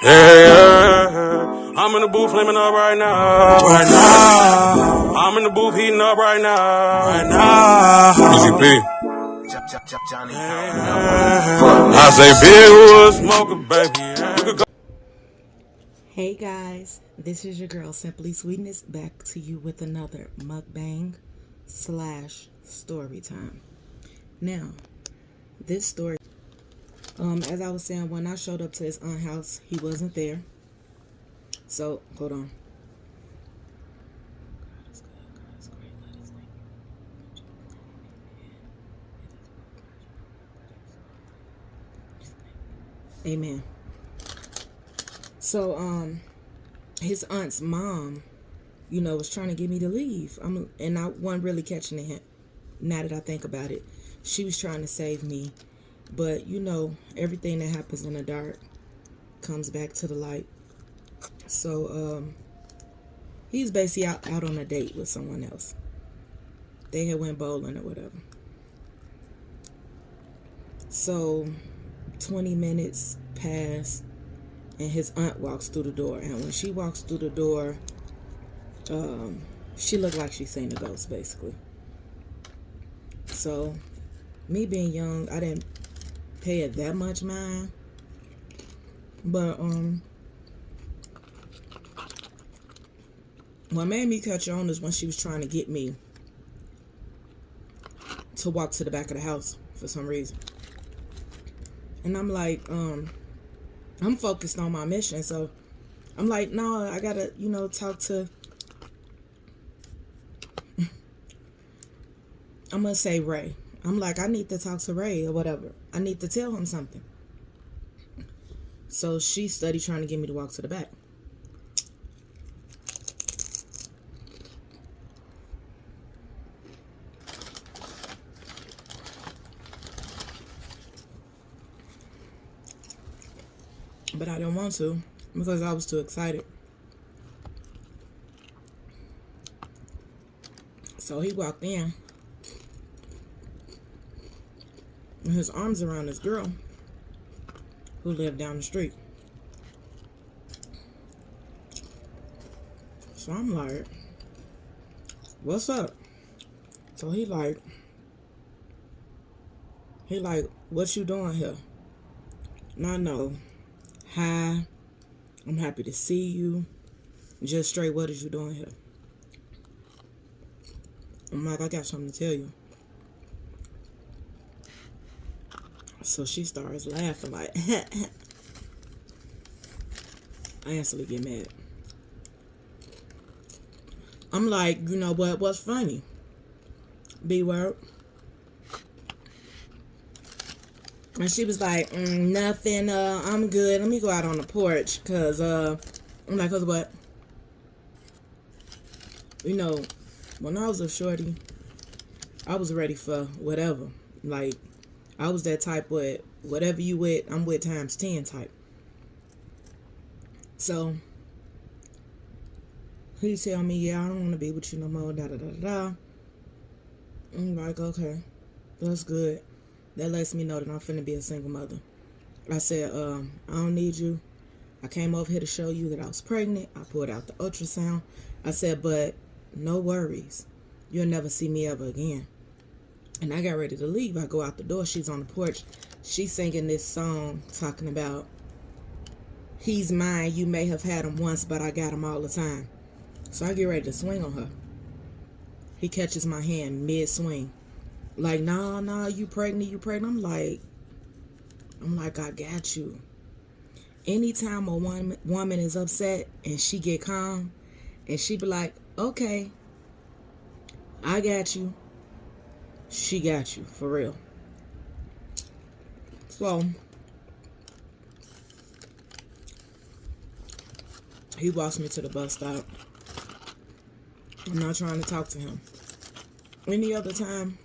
Yeah, I'm in the booth flaming up right now. Right now. I'm in the booth heating up right now. Right now. EGP. I say big wood smoker, baby. You could go. Hey guys, this is your girl Simply Sweetness back to you with another mukbang / story time. Now, this story, as I was saying, when I showed up to his aunt's house, he wasn't there. So, hold on. Amen. So, his aunt's mom, was trying to get me to leave. And I wasn't really catching the hint. Now that I think about it, she was trying to save me, but everything that happens in the dark comes back to the light. So, he's basically out on a date with someone else. They had went bowling or whatever. So, 20 minutes pass, and his aunt walks through the door. And when she walks through the door, she looked like she seen a ghost, basically. So, me being young, I didn't pay it that much mind. But, what made me catch on is when she was trying to get me to walk to the back of the house for some reason. And I'm like, I'm focused on my mission. So, I'm like, no, I gotta, talk to... I'm going to say Ray. I'm like, I need to talk to Ray or whatever. I need to tell him something. So she studied trying to get me to walk to the back. But I didn't want to because I was too excited. So he walked in. And his arms around this girl who lived down the street. So I'm like, what's up? So he like, what you doing here? And I know, hi, I'm happy to see you. Just straight, what is you doing here? I'm like, I got something to tell you. So she starts laughing like, I instantly get mad. I'm like, you know what? What's funny? B word. And she was like, nothing. I'm good. Let me go out on the porch, cause I'm like, cause what? When I was a shorty, I was ready for whatever. Like, I was that type with whatever you with, I'm with times 10 type. So he tell me, yeah, I don't want to be with you no more, da da da da. I'm like, okay, that's good. That lets me know that I'm finna be a single mother. I said, I don't need you. I came over here to show you that I was pregnant. I pulled out the ultrasound. I said, but no worries. You'll never see me ever again. And I got ready to leave. I go out the door. She's on the porch. She's singing this song talking about, he's mine. You may have had him once, but I got him all the time. So I get ready to swing on her. He catches my hand mid-swing. Like, nah, you pregnant. I'm like, I got you. Anytime a woman is upset and she get calm and she be like, okay, I got you. She got you, for real. So, he walks me to the bus stop. I'm not trying to talk to him. Any other time,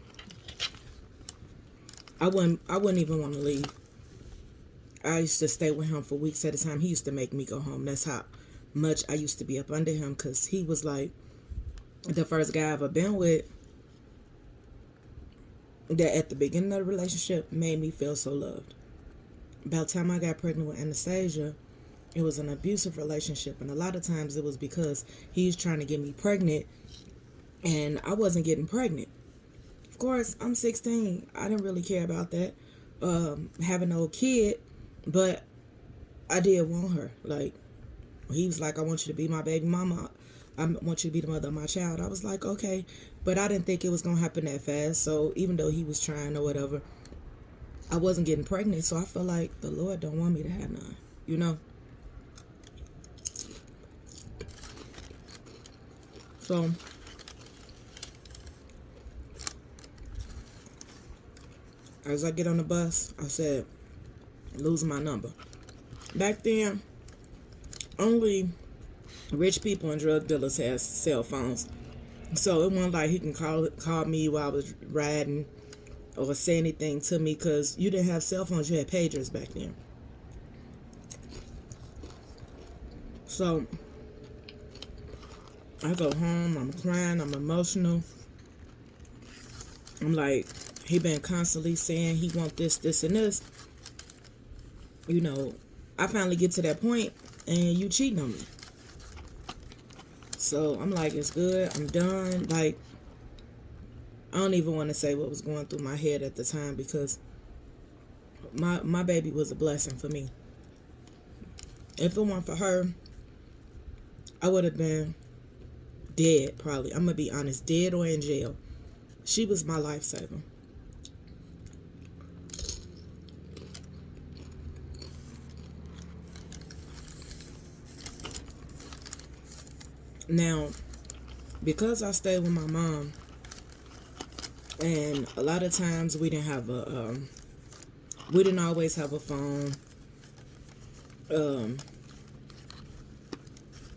I wouldn't even want to leave. I used to stay with him for weeks at a time. He used to make me go home. That's how much I used to be up under him, because he was like the first guy I've ever been with that at the beginning of the relationship made me feel so loved. By the time I got pregnant with Anastasia, It was an abusive relationship, and a lot of times it was because he's trying to get me pregnant, and I wasn't getting pregnant. Of course, I'm 16. I didn't really care about that, having no kid, but I did want her. Like, he was like, I want you to be my baby mama. I want you to be the mother of my child. I was like, okay. But I didn't think it was going to happen that fast. So even though he was trying or whatever, I wasn't getting pregnant. So I feel like the Lord don't want me to have none, you know? So as I get on the bus, I said, losing my number. Back then, only rich people and drug dealers had cell phones. So it wasn't like he can call me while I was riding or say anything to me, because you didn't have cell phones, you had pagers back then. So I go home, I'm crying, I'm emotional. I'm like, he been constantly saying he want this, this, and this. You know, I finally get to that point and you cheating on me. So I'm like, it's good, I'm done. Like, I don't even want to say what was going through my head at the time, because my baby was a blessing for me. If it weren't for her, I would have been dead, probably. I'm going to be honest, dead or in jail. She was my lifesaver. Now, because I stayed with my mom, and a lot of times we didn't always have a phone,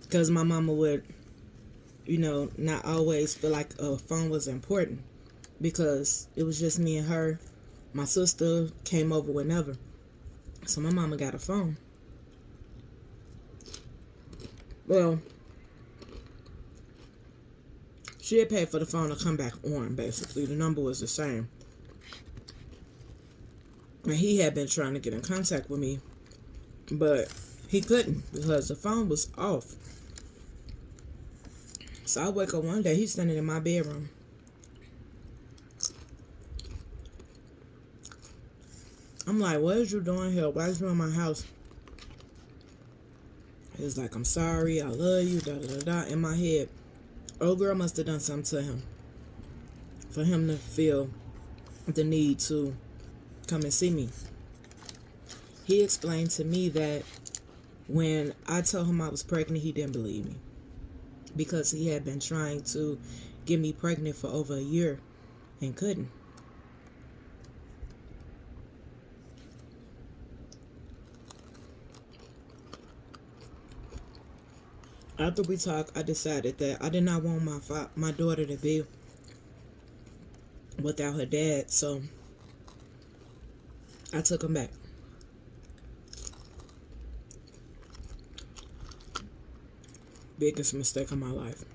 because my mama would, not always feel like a phone was important, because it was just me and her. My sister came over whenever, so my mama got a phone. Well, she had paid for the phone to come back on, basically. The number was the same. And he had been trying to get in contact with me, but he couldn't because the phone was off. So I wake up one day, he's standing in my bedroom. I'm like, what is you doing here? Why is you in my house? He's like, I'm sorry, I love you, da da da da. In my head, old girl must have done something to him for him to feel the need to come and see me. He explained to me that when I told him I was pregnant, he didn't believe me, because he had been trying to get me pregnant for over a year and couldn't. After we talked, I decided that I did not want my daughter to be without her dad, so I took him back. Biggest mistake of my life.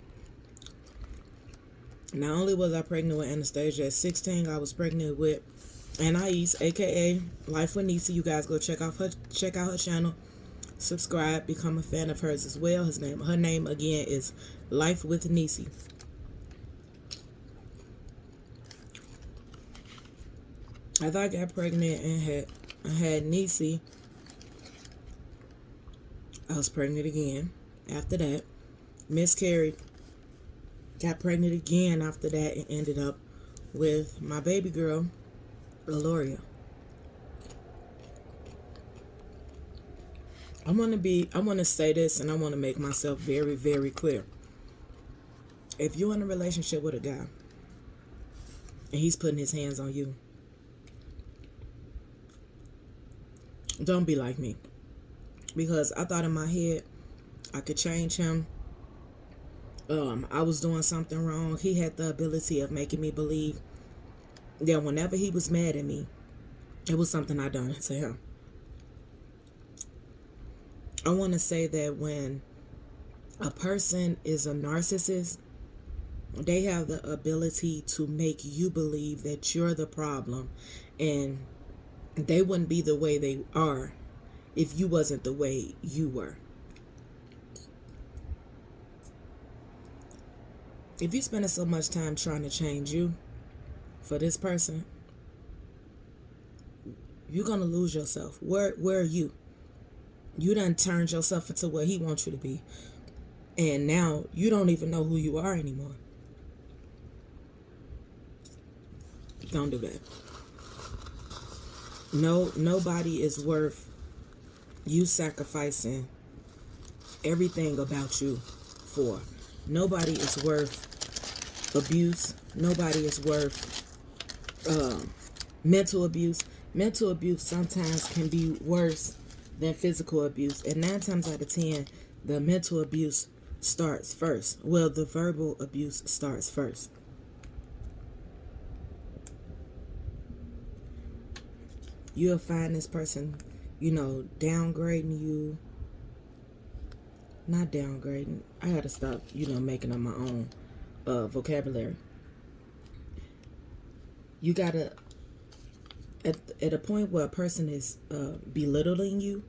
Not only was I pregnant with Anastasia at 16, I was pregnant with Anais, aka Life with Nisi. You guys go check out her channel. Subscribe, become a fan of hers as well. Her name again is Life with Nisi. After I got pregnant and had Nisi, I was pregnant again. After that, miscarried, got pregnant again after that, and ended up with my baby girl, Aloria. I want to say this, and I want to make myself very, very clear. If you're in a relationship with a guy and he's putting his hands on you, don't be like me. Because I thought in my head I could change him. I was doing something wrong. He had the ability of making me believe that whenever he was mad at me, it was something I done to him. I want to say that when a person is a narcissist, they have the ability to make you believe that you're the problem, and they wouldn't be the way they are if you wasn't the way you were. If you spending so much time trying to change you for this person, you're gonna lose yourself. Where are you? You done turned yourself into what he wants you to be. And now you don't even know who you are anymore. Don't do that. No, nobody is worth you sacrificing everything about you for. Nobody is worth abuse. Nobody is worth mental abuse. Mental abuse sometimes can be worse than physical abuse. And 9 times out of 10, the mental abuse starts first. Well, the verbal abuse starts first. You'll find this person, downgrading you. Not downgrading. I gotta stop, making up my own vocabulary. You gotta, at a point where a person is belittling you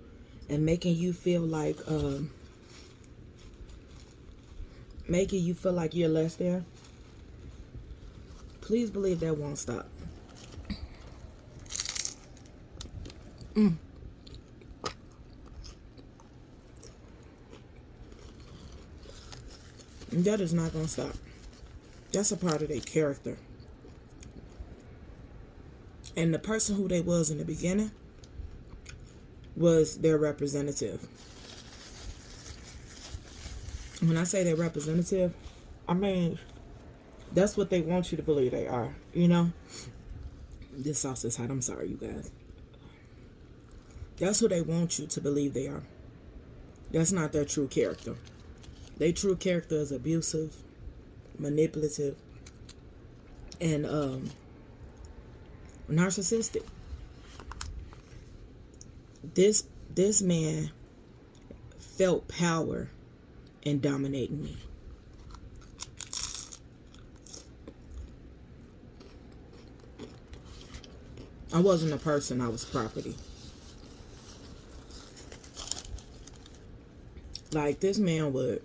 and making you feel like you're less than, please believe that won't stop. That is not going to stop. That's a part of their character. And the person who they was in the beginning was their representative. When I say their representative, I mean, that's what they want you to believe they are, This sauce is hot. I'm sorry, you guys. That's who they want you to believe they are. That's not their true character. Their true character is abusive, manipulative, and narcissistic. This man felt power in dominating me. I wasn't a person, I was property. Like, this man would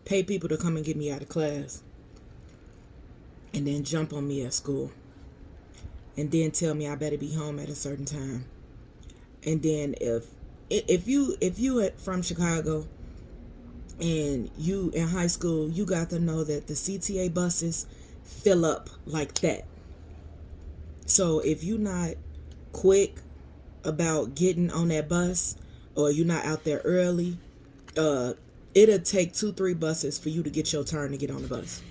pay people to come and get me out of class, and then jump on me at school, and then tell me I better be home at a certain time. And then if you from Chicago and you in high school, you got to know that the CTA buses fill up like that. So if you're not quick about getting on that bus, or you're not out there early, it'll take 2-3 buses for you to get your turn to get on the bus.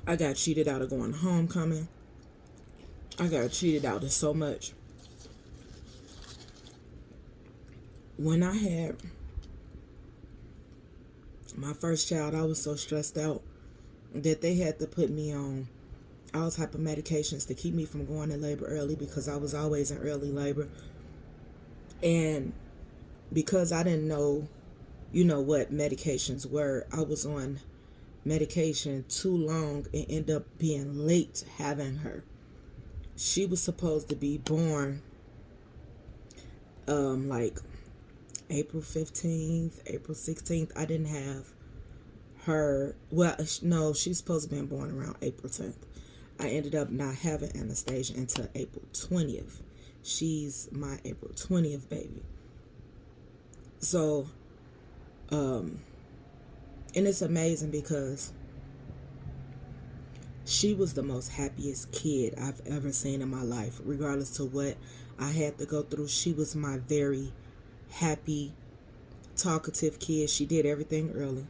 I got cheated out of going to homecoming. I got cheated out of so much. When I had my first child, I was so stressed out that they had to put me on all type of medications to keep me from going in labor early, because I was always in early labor. And because I didn't know, what medications were, I was on medication too long and end up being late having her. She was supposed to be born like April 15th, April 16th. I didn't have her. Well, no, she's supposed to be born around April 10th. I ended up not having Anastasia until April 20th. She's my April 20th baby. So, and it's amazing because she was the most happiest kid I've ever seen in my life. Regardless to what I had to go through, she was my very happy, talkative kid. She did everything early.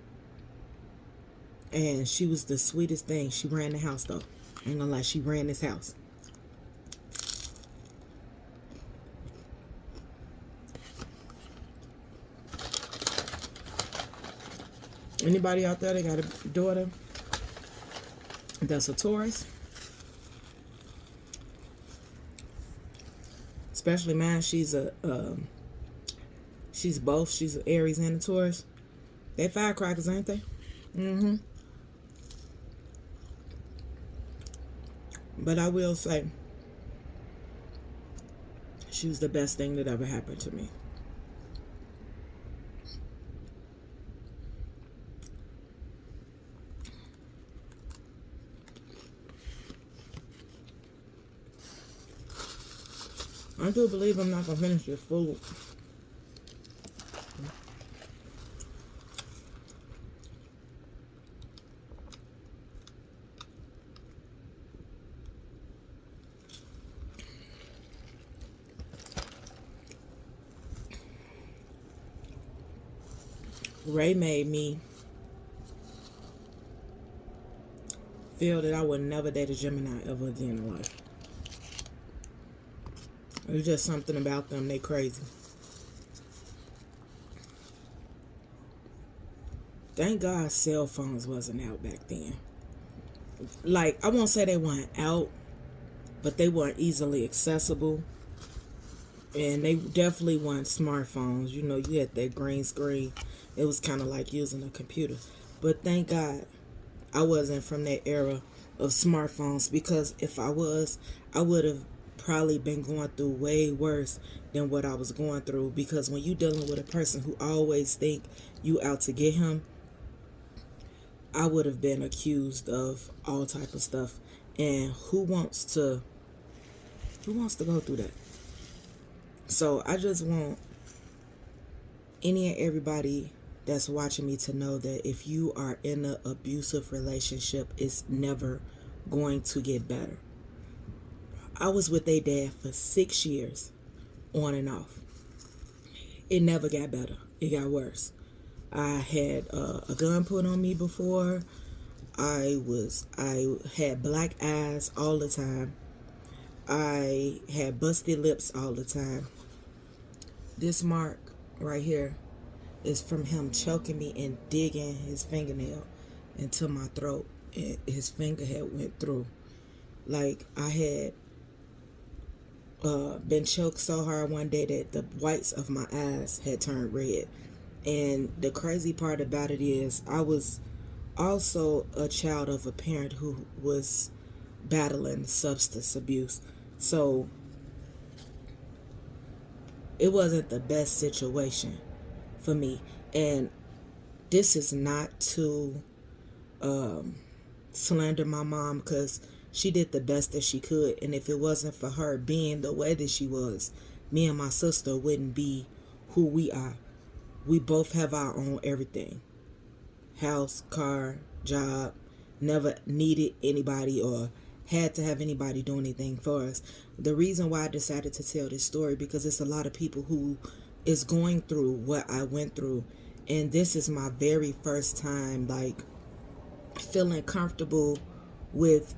And she was the sweetest thing. She ran the house, though. I ain't gonna lie, she ran this house. Anybody out there that got a daughter that's a Taurus? Especially mine, she's both. She's an Aries and a Taurus. They firecrackers, ain't they? Mm-hmm. But I will say, she was the best thing that ever happened to me. I do believe I'm not gonna finish this food. Ray made me feel that I would never date a Gemini ever again in life. It's just something about them, they crazy. Thank God cell phones wasn't out back then. Like, I won't say they weren't out, but they weren't easily accessible. And they definitely weren't smartphones. You know, you had that green screen. It was kind of like using a computer. But thank God I wasn't from that era of smartphones, because if I was, I would have probably been going through way worse than what I was going through. Because when you dealing with a person who always think you out to get him, I would have been accused of all type of stuff. And who wants to go through that? So I just want any and everybody that's watching me to know that if you are in an abusive relationship, it's never going to get better. I was with their dad for 6 years, on and off. It never got better. It got worse. I had a gun put on me before. I had black eyes all the time. I had busted lips all the time. This mark right here is from him choking me and digging his fingernail into my throat, and his finger had went through. Like, I had been choked so hard one day that the whites of my eyes had turned red. And the crazy part about it is, I was also a child of a parent who was battling substance abuse. So it wasn't the best situation for me. And this is not to slander my mom, because she did the best that she could. And if it wasn't for her being the way that she was, me and my sister wouldn't be who we are. We both have our own everything. House, car, job. Never needed anybody or had to have anybody do anything for us. The reason why I decided to tell this story, because it's a lot of people who is going through what I went through. And this is my very first time, like, feeling comfortable with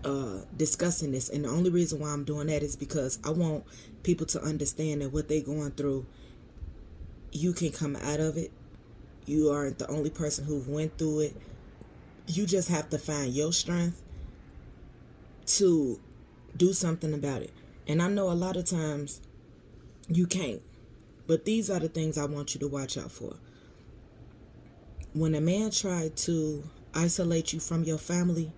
discussing this. And the only reason why I'm doing that is because I want people to understand that what they're going through, you can come out of it. You aren't the only person who went through it. You just have to find your strength to do something about it. And I know a lot of times you can't, but these are the things I want you to watch out for. When a man tried to isolate you from your family,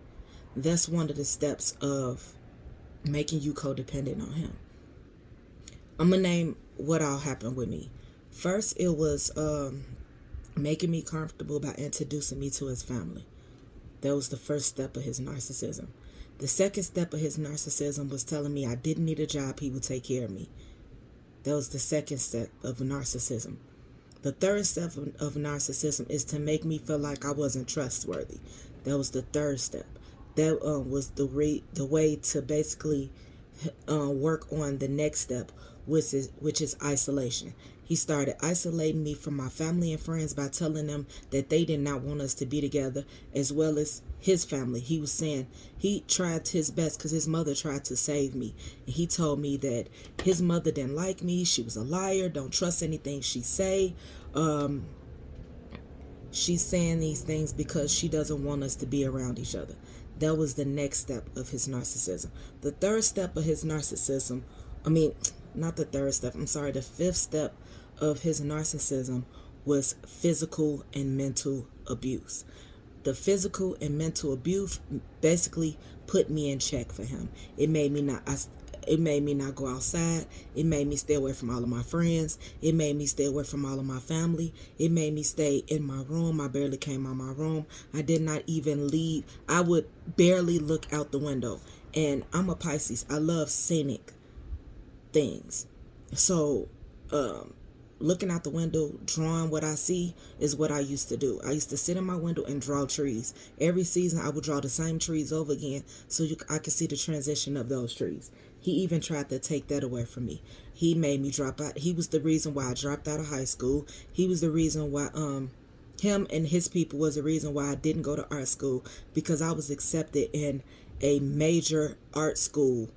that's one of the steps of making you codependent on him. I'm going to name what all happened with me. First, it was making me comfortable by introducing me to his family. That was the first step of his narcissism. The second step of his narcissism was telling me I didn't need a job, he would take care of me. That was the second step of narcissism. The third step of narcissism is to make me feel like I wasn't trustworthy. That was the third step. That was the way to basically work on the next step, which is isolation. He started isolating me from my family and friends by telling them that they did not want us to be together, as well as his family. He was saying he tried his best because his mother tried to save me. And he told me that his mother didn't like me. She was a liar. Don't trust anything she say. She's saying these things because she doesn't want us to be around each other. That was the next step of his narcissism. The third step of his narcissism, the fifth step of his narcissism was physical and mental abuse. the physical and mental abuse basically put me in check for him. It made me not go outside. It made me stay away from all of my friends. It made me stay away from all of my family. It made me stay in my room. I barely came out of my room. I did not even leave. I would barely look out the window. And I'm a Pisces. I love scenic things. So, looking out the window, drawing what I see is what I used to do. I used to sit in my window and draw trees. Every season, I would draw the same trees over again so I could see the transition of those trees. He even tried to take that away from me. He made me drop out. He was the reason why I dropped out of high school. He was the reason why, him and his people was the reason why I didn't go to art school, because I was accepted in a major art school.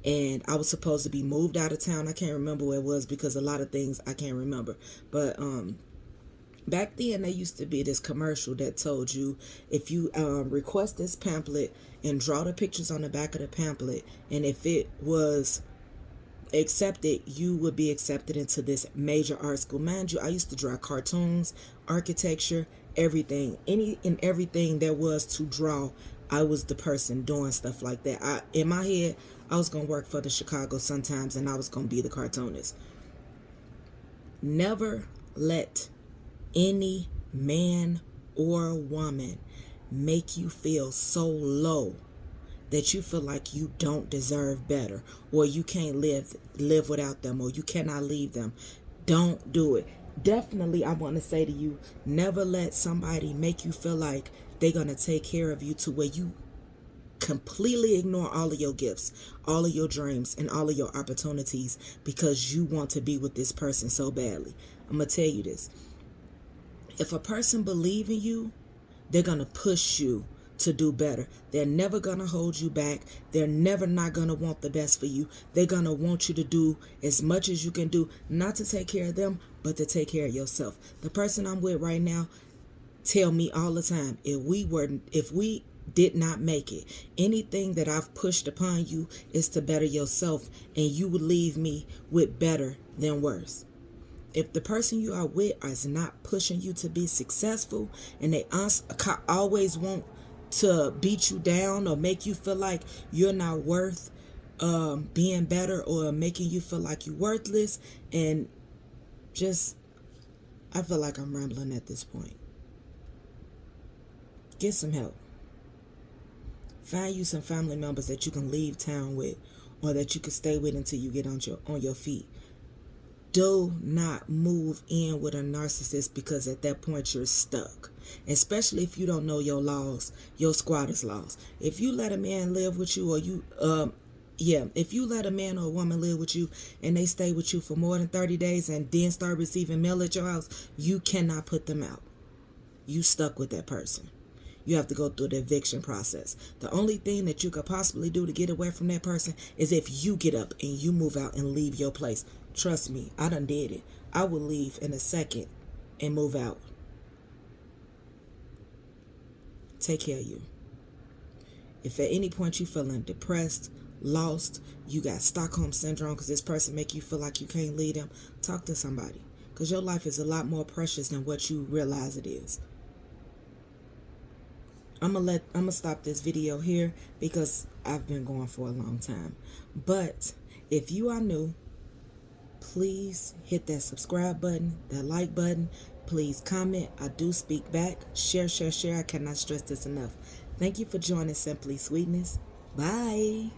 And I was supposed to be moved out of town. I can't remember where it was because a lot of things I can't remember. But back then, there used to be this commercial that told you if you request this pamphlet and draw the pictures on the back of the pamphlet, and if it was accepted, you would be accepted into this major art school. Mind you, I used to draw cartoons, architecture, everything. Everything there was to draw, I was the person doing stuff like that. In my head, I was going to work for the Chicago Sun-Times and I was going to be the cartoonist. Never let any man or woman make you feel so low that you feel like you don't deserve better, or you can't live without them, or you cannot leave them. Don't do it. Definitely, I want to say to you, never let somebody make you feel like they're going to take care of you to where you completely ignore all of your gifts, all of your dreams, and all of your opportunities because you want to be with this person so badly. I'm going to tell you this. If a person believes in you, they're going to push you to do better. They're never going to hold you back. They're never not going to want the best for you. They're going to want you to do as much as you can do, not to take care of them, but to take care of yourself. The person I'm with right now tell me all the time, if we did not make it, anything that I've pushed upon you is to better yourself, and you would leave me with better than worse. If the person you are with is not pushing you to be successful, and they always want to beat you down or make you feel like you're not worth being better, or making you feel like you're worthless, and just, I feel like I'm rambling at this point. Get some help. Find you some family members that you can leave town with, or that you can stay with until you get on your feet. Do not move in with a narcissist, because at that point you're stuck. Especially if you don't know your laws, your squatter's laws. If you let a man live with you, or if you let a man or a woman live with you and they stay with you for more than 30 days and then start receiving mail at your house, you cannot put them out. You stuck with that person. You have to go through the eviction process. The only thing that you could possibly do to get away from that person is if you get up and you move out and leave your place. Trust me, I done did it. I will leave in a second and move out. Take care of you. If at any point you feeling depressed, lost, you got Stockholm syndrome because this person make you feel like you can't lead them, talk to somebody, because your life is a lot more precious than what you realize it is. I'm gonna stop this video here because I've been going for a long time. But if you are new, please hit that subscribe button, that like button. Please comment. I do speak back. Share. I cannot stress this enough. Thank you for joining Simply Sweetness. Bye.